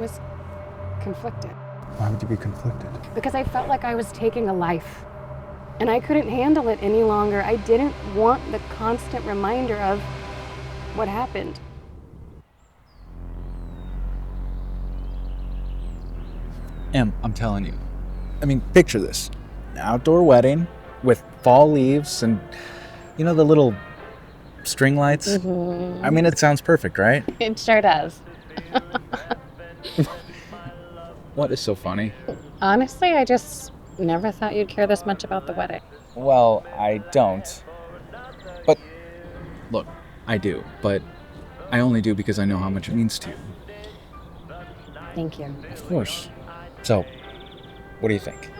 was conflicted. Why would you be conflicted? Because I felt like I was taking a life, and I couldn't handle it any longer. I didn't want the constant reminder of what happened. Em, I'm telling you. I mean, picture this. An outdoor wedding with fall leaves and, the little string lights. Mm-hmm. I mean, it sounds perfect, right? It sure does. What is so funny? Honestly, I just never thought you'd care this much about the wedding. Well, I don't. But, look, I do. But I only do because I know how much it means to you. Thank you. Of course. So, what do you think?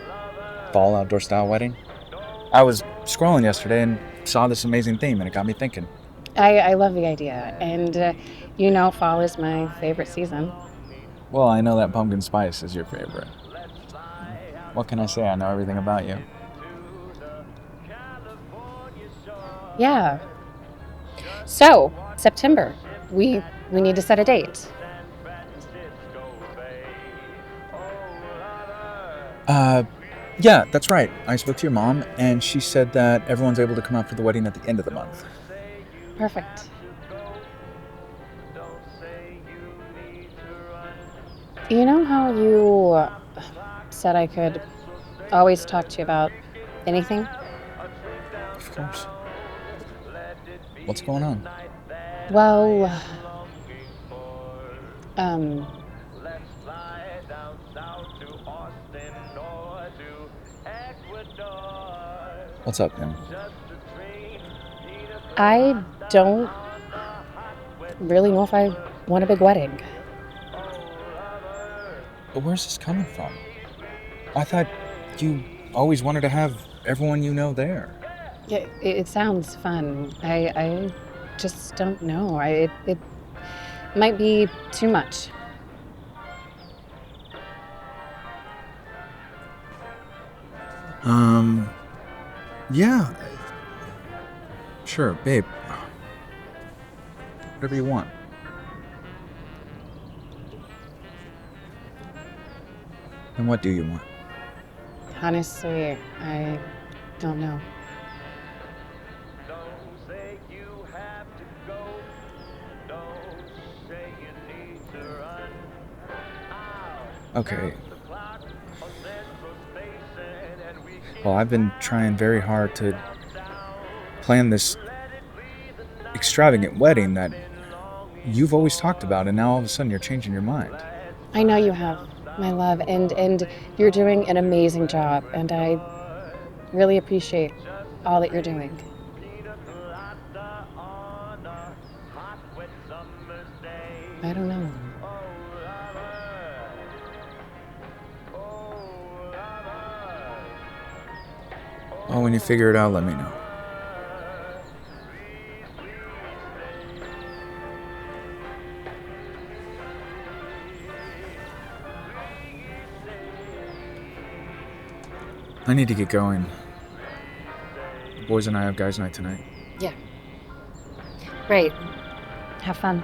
Fall outdoor style wedding? I was scrolling yesterday and saw this amazing theme, and it got me thinking. I love the idea, and fall is my favorite season. Well, I know that pumpkin spice is your favorite. What can I say? I know everything about you. Yeah. So, September. We need to set a date. Yeah, that's right. I spoke to your mom, and she said that everyone's able to come out for the wedding at the end of the month. Perfect. You know how you said I could always talk to you about anything? Of course. What's going on? Well, What's up, Em? I don't really know if I want a big wedding. But where's this coming from? I thought you always wanted to have everyone you know there. Yeah, it sounds fun. I just don't know. It might be too much. Yeah. Sure, babe. Whatever you want. And what do you want? Honestly, I don't know. Okay. Well, I've been trying very hard to plan this extravagant wedding that you've always talked about, and now all of a sudden you're changing your mind. I know you have, my love, and you're doing an amazing job, and I really appreciate all that you're doing. I don't know. Well, when you figure it out, let me know. I need to get going. The boys and I have guys' night tonight. Yeah. Great. Have fun.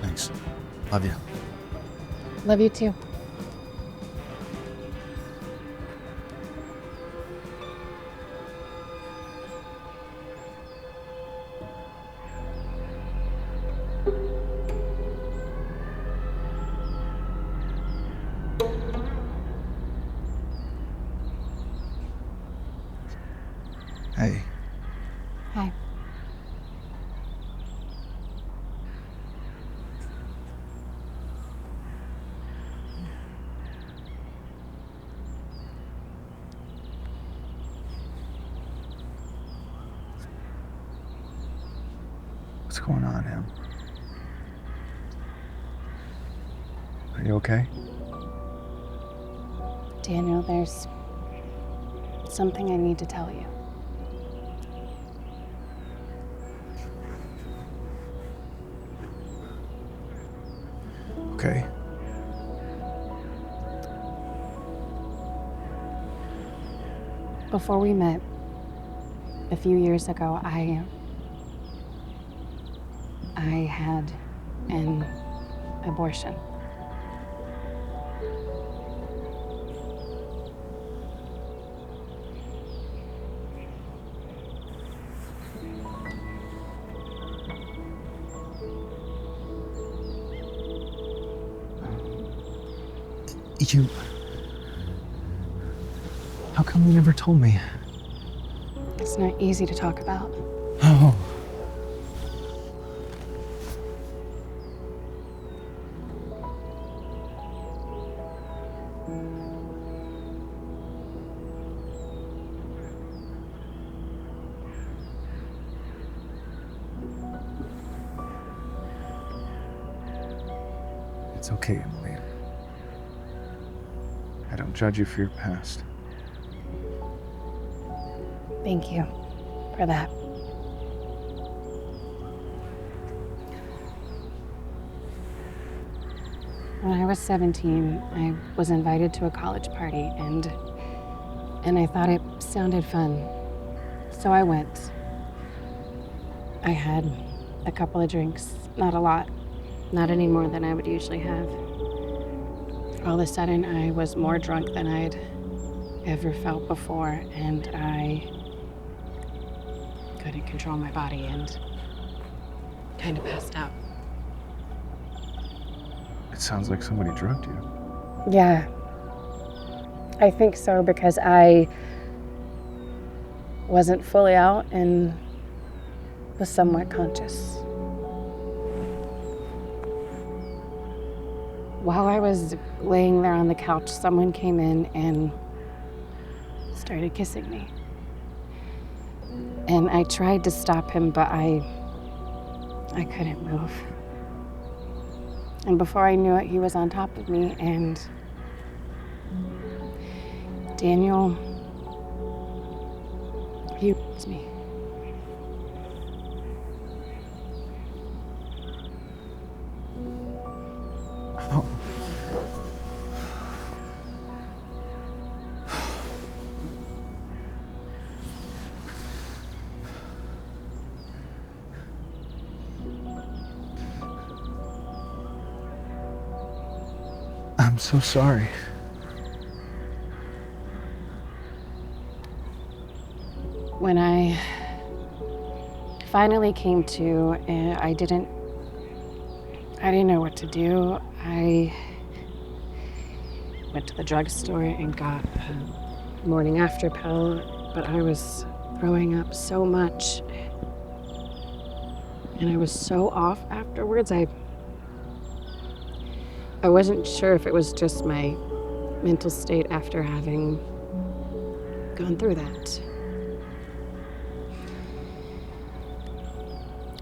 Thanks. Love you. Love you too. Hey. Hi. What's going on, Em? Are you okay? Daniel, there's something I need to tell you. Okay. Before we met, a few years ago, I had an abortion. How come you never told me? It's not easy to talk about. Oh. It's okay, Emily. I don't judge you for your past. Thank you for that. When I was 17, I was invited to a college party, and I thought it sounded fun. So I went. I had a couple of drinks, not a lot, not any more than I would usually have. All of a sudden, I was more drunk than I'd ever felt before, and I couldn't control my body and kind of passed out. It sounds like somebody drugged you. Yeah, I think so, because I wasn't fully out and was somewhat conscious. While I was laying there on the couch, someone came in and started kissing me. And I tried to stop him, but I couldn't move. And before I knew it, he was on top of me, and Daniel, he was me. Oh. I'm so sorry. When I finally came to, I didn't know what to do. I went to the drugstore and got a morning after pill, but I was throwing up so much, and I was so off afterwards. I wasn't sure if it was just my mental state after having gone through that.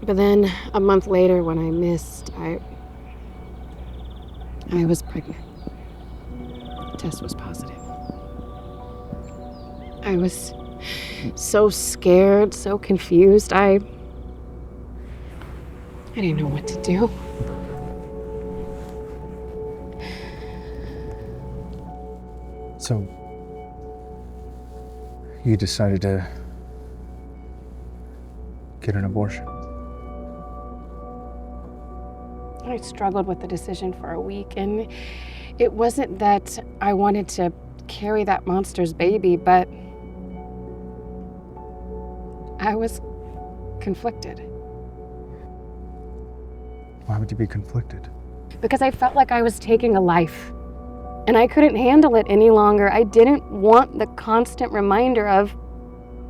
But then a month later, when I missed, I was pregnant. The test was positive. I was so scared, so confused. I didn't know what to do. So, you decided to get an abortion? I struggled with the decision for a week, and it wasn't that I wanted to carry that monster's baby, but I was conflicted. Why would you be conflicted? Because I felt like I was taking a life, and I couldn't handle it any longer. I didn't want the constant reminder of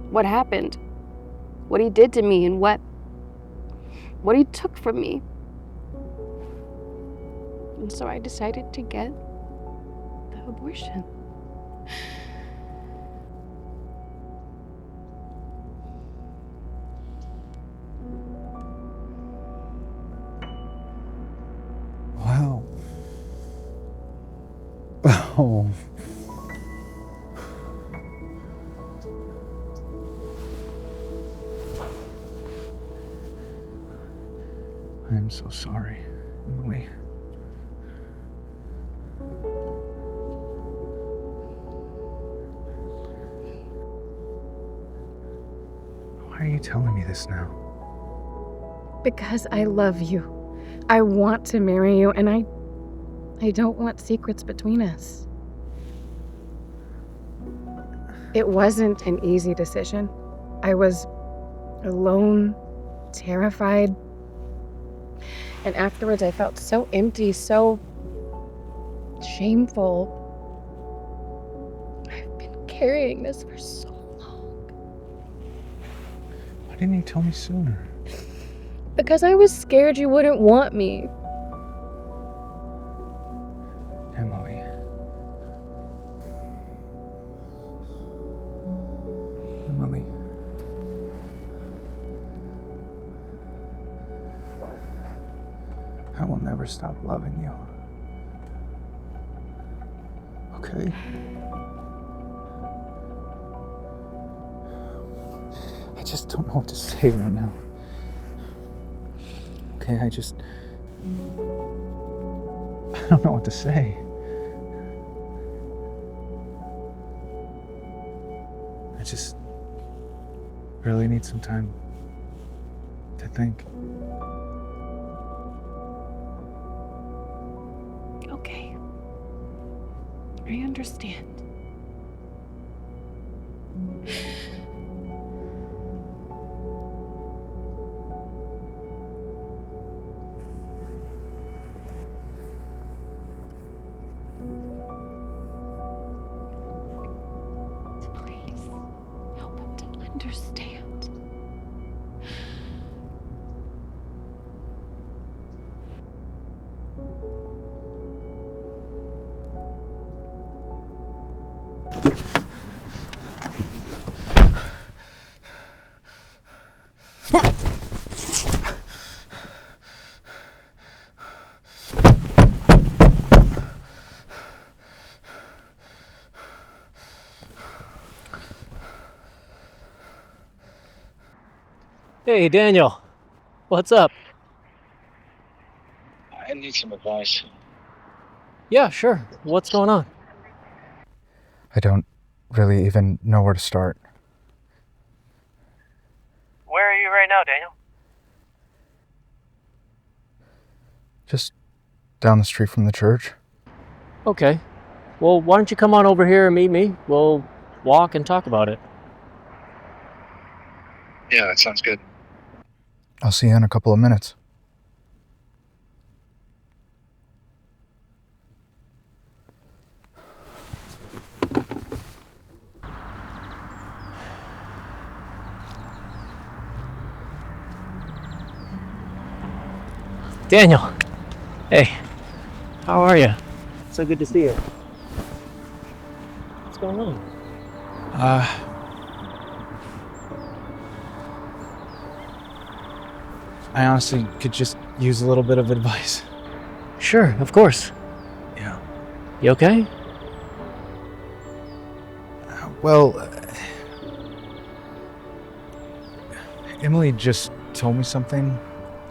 what happened, what he did to me, and what he took from me. And so I decided to get the abortion. Wow. Oh. I'm so sorry, Emily. Why are you telling me this now? Because I love you. I want to marry you, and I don't want secrets between us. It wasn't an easy decision. I was alone, terrified, and afterwards I felt so empty, so shameful. I've been carrying this for so long. Why didn't you tell me sooner? Because I was scared you wouldn't want me. Emily. Emily. I will never stop loving you. Okay? I just don't know what to say right now. Okay, I don't know what to say. I just really need some time to think. Okay. I understand. Please, help him to understand. Hey, Daniel. What's up? I need some advice. Yeah, sure. What's going on? I don't really even know where to start. Where are you right now, Daniel? Just down the street from the church. Okay. Well, why don't you come on over here and meet me? We'll walk and talk about it. Yeah, that sounds good. I'll see you in a couple of minutes. Daniel. Hey. How are you? So good to see you. What's going on? I honestly could just use a little bit of advice. Sure, of course. Yeah. You okay? Well, Emily just told me something.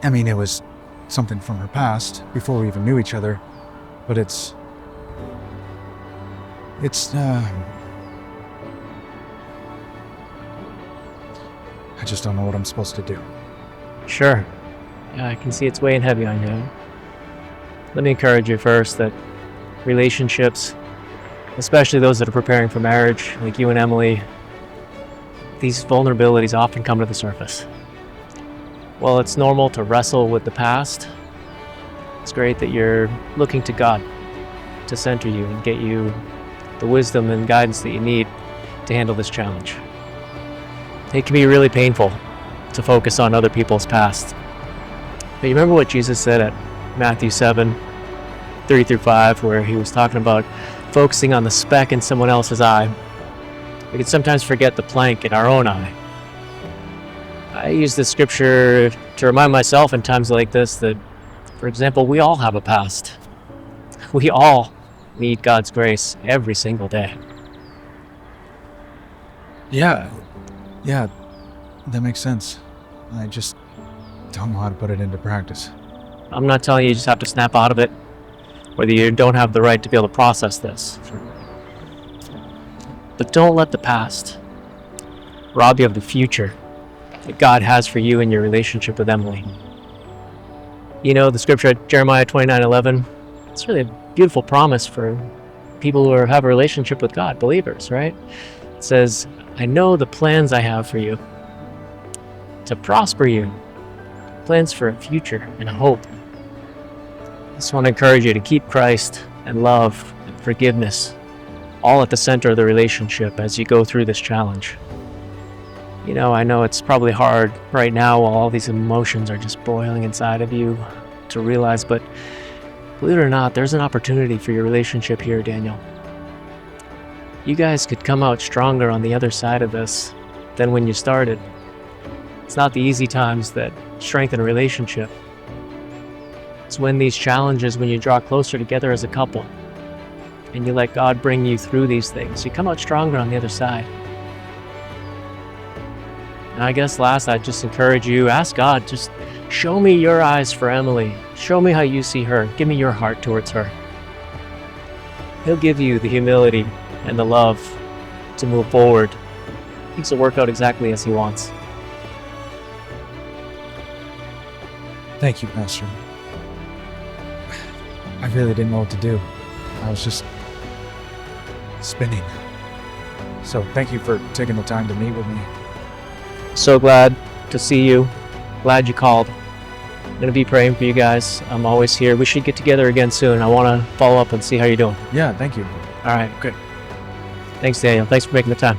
I mean, it was something from her past, before we even knew each other. But it's I just don't know what I'm supposed to do. Sure. Yeah, I can see it's weighing heavy on you. Let me encourage you first that relationships, especially those that are preparing for marriage, like you and Emily, these vulnerabilities often come to the surface. While it's normal to wrestle with the past, it's great that you're looking to God to center you and get you the wisdom and guidance that you need to handle this challenge. It can be really painful to focus on other people's past. But you remember what Jesus said at Matthew 7:3-5, where he was talking about focusing on the speck in someone else's eye. We can sometimes forget the plank in our own eye. I use this scripture to remind myself in times like this that, for example, we all have a past. We all need God's grace every single day. Yeah, that makes sense. I just don't know how to put it into practice. I'm not telling you just have to snap out of it, whether you don't have the right to be able to process this. But don't let the past rob you of the future that God has for you in your relationship with Emily. You know, the scripture at Jeremiah 29:11, it's really a beautiful promise for people who have a relationship with God, believers, right? It says, I know the plans I have for you, to prosper you, plans for a future and a hope. I just want to encourage you to keep Christ and love and forgiveness all at the center of the relationship as you go through this challenge. You know, I know it's probably hard right now while all these emotions are just boiling inside of you to realize, but believe it or not, there's an opportunity for your relationship here, Daniel. You guys could come out stronger on the other side of this than when you started. It's not the easy times that strengthen a relationship. It's when these challenges, when you draw closer together as a couple and you let God bring you through these things, you come out stronger on the other side. And I guess last, I'd just encourage you, ask God, just show me your eyes for Emily. Show me how you see her. Give me your heart towards her. He'll give you the humility and the love to move forward. Things will work out exactly as he wants. Thank you, Pastor. I really didn't know what to do. I was just spinning. So thank you for taking the time to meet with me. So glad to see you. Glad you called. I'm going to be praying for you guys. I'm always here. We should get together again soon. I want to follow up and see how you're doing. Yeah, thank you. All right. Good. Thanks, Daniel. Thanks for making the time.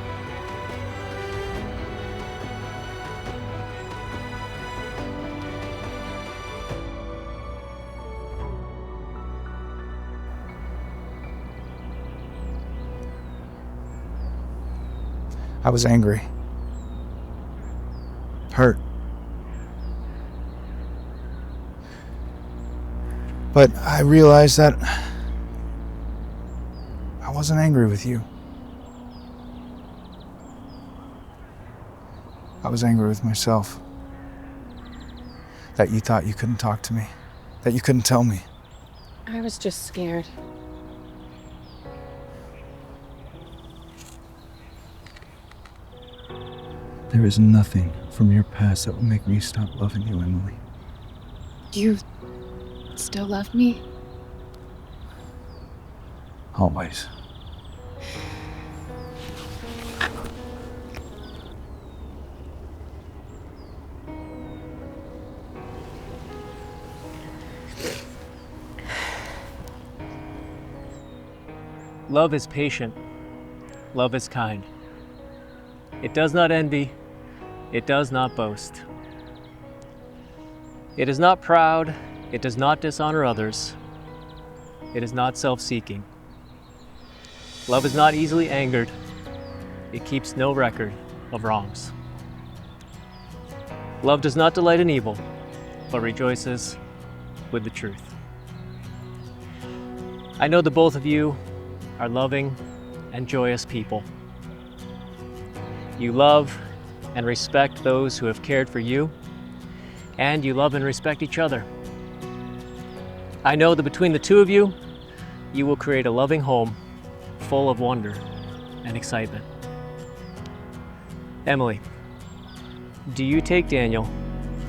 I was angry. Hurt. But I realized that I wasn't angry with you. I was angry with myself. That you thought you couldn't talk to me. That you couldn't tell me. I was just scared. There is nothing from your past that will make me stop loving you, Emily. You still love me? Always. Love is patient. Love is kind. It does not envy. It does not boast. It is not proud. It does not dishonor others. It is not self-seeking. Love is not easily angered. It keeps no record of wrongs. Love does not delight in evil, but rejoices with the truth. I know that both of you are loving and joyous people. You love and respect those who have cared for you, and you love and respect each other. I know that between the two of you, you will create a loving home full of wonder and excitement. Emily, do you take Daniel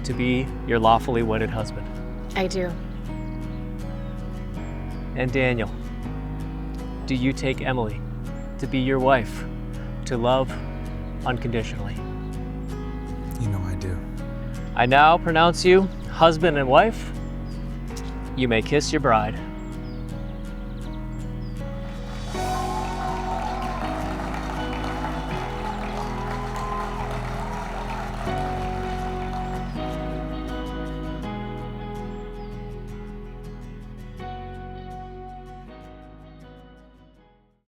to be your lawfully wedded husband? I do. And Daniel, do you take Emily to be your wife, to love unconditionally? You know I do. I now pronounce you husband and wife. You may kiss your bride.